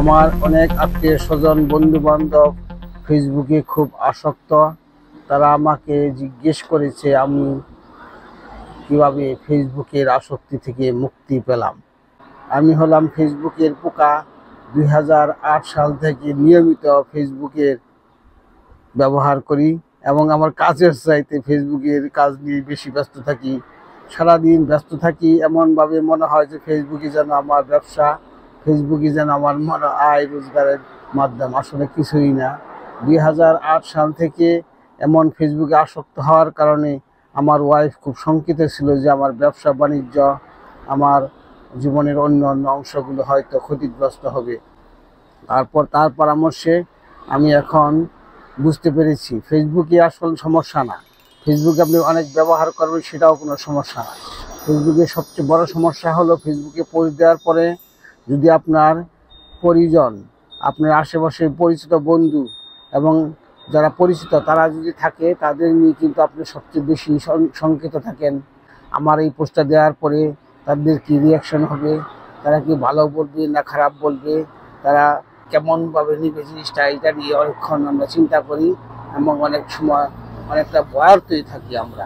আমার অনেক আত্মীয় স্বজন বন্ধু বান্ধব ফেসবুকে খুব আসক্ত। তারা আমাকে জিজ্ঞেস করেছে আমি কিভাবে ফেসবুকের আসক্তি থেকে মুক্তি পেলাম। আমি হলাম ফেসবুকের পোকা। 2008 সাল থেকে নিয়মিত ফেসবুকের ব্যবহার করি এবং আমার কাজের চাইতে ফেসবুকের কাজ নিয়ে বেশি ব্যস্ত থাকি। সারাদিন ব্যস্ত থাকি, এমনভাবে মনে হয় যে ফেসবুকে যেন আমার ব্যবসা, ফেসবুকে যেন আমার মনে আয় রোজগারের মাধ্যম। আসলে কিছুই না। 2008 সাল থেকে এমন ফেসবুকে আসক্ত হওয়ার কারণে আমার ওয়াইফ খুব শঙ্কিত ছিল যে আমার ব্যবসা বাণিজ্য, আমার জীবনের অন্য অন্য অংশগুলো হয়তো ক্ষতিগ্রস্ত হবে। তার পরামর্শে আমি এখন বুঝতে পেরেছি ফেসবুকে আসল সমস্যা না। ফেসবুকে আপনি অনেক ব্যবহার করবেন, সেটাও কোনো সমস্যা না। ফেসবুকের সবচেয়ে বড় সমস্যা হলো ফেসবুকে পোস্ট দেওয়ার পরে যদি আপনার পরিজন, আপনার আশেপাশে পরিচিত বন্ধু এবং যারা পরিচিত তারা যদি থাকে, তাদের নিয়ে কিন্তু আপনি সবচেয়ে বেশি শঙ্কিত থাকেন। আমার এই পোস্টটা দেওয়ার পরে তাদের কি রিয়াকশন হবে, তারা কি ভালো বলবে না খারাপ বলবে, তারা কেমনভাবে নিবে জিনিসটা, এটা নিয়ে অনেকক্ষণ আমরা চিন্তা করি এবং অনেক সময় অনেকটা ভয়ার্তই থাকি আমরা।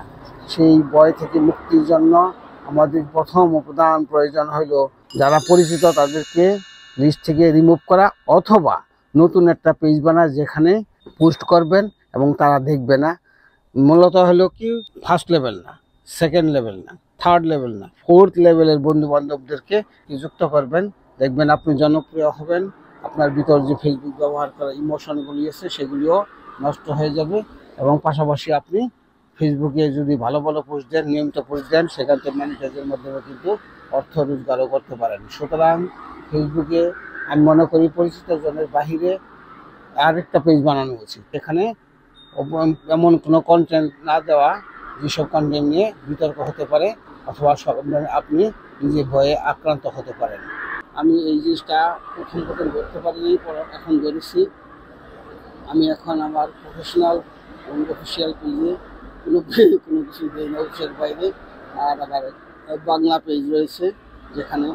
সেই ভয় থেকে মুক্তির জন্য আমাদের প্রথম ও প্রধান প্রয়োজন হলো যারা পরিচিত তাদেরকে লিস্ট থেকে রিমুভ করা, অথবা নতুন একটা পেজ বানায় যেখানে পোস্ট করবেন এবং তারা দেখবে না। মূলত হলো কি, ফার্স্ট লেভেল না, সেকেন্ড লেভেল না, থার্ড লেভেল না, ফোর্থ লেভেলের বন্ধু বান্ধবদেরকে যুক্ত করবেন। দেখবেন আপনি জনপ্রিয় হবেন। আপনার ভিতর যে ফেসবুক ব্যবহার করার ইমোশনগুলি আছে সেগুলিও নষ্ট হয়ে যাবে এবং পাশাপাশি আপনি ফেসবুকে যদি ভালো ভালো পোস্ট দেন, নিয়মিত পোস্ট দেন, সেখান থেকে মনিটাইজের মাধ্যমে কিন্তু অর্থ রোজগারও করতে পারেন। সুতরাং ফেসবুকে আমি মনে করি পরিচিত জনের বাহিরে আরেকটা পেজ বানানো উচিত, এখানে এমন কোনো কন্টেন্ট না দেওয়া যেসব কন্টেন্ট নিয়ে বিতর্ক হতে পারে অথবা আপনি নিজে ভয়ে আক্রান্ত হতে পারেন। আমি এই জিনিসটা প্রথম করতে পারিনি, এখন ধরেছি। আমি এখন আমার প্রফেশনাল এবং অফিসিয়াল পেজে কোনো কিছু দিই না অফিসের বাইরে। আর আমার বাংলা পেজ রয়েছে যেখানে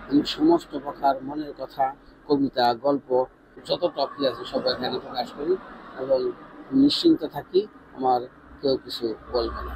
আমি সমস্ত প্রকার মনের কথা, কবিতা, গল্প, যত টপিক আছে সব এখানে প্রকাশ করি এবং নিশ্চিন্ত থাকি আমার কেউ কিছু বলবে না।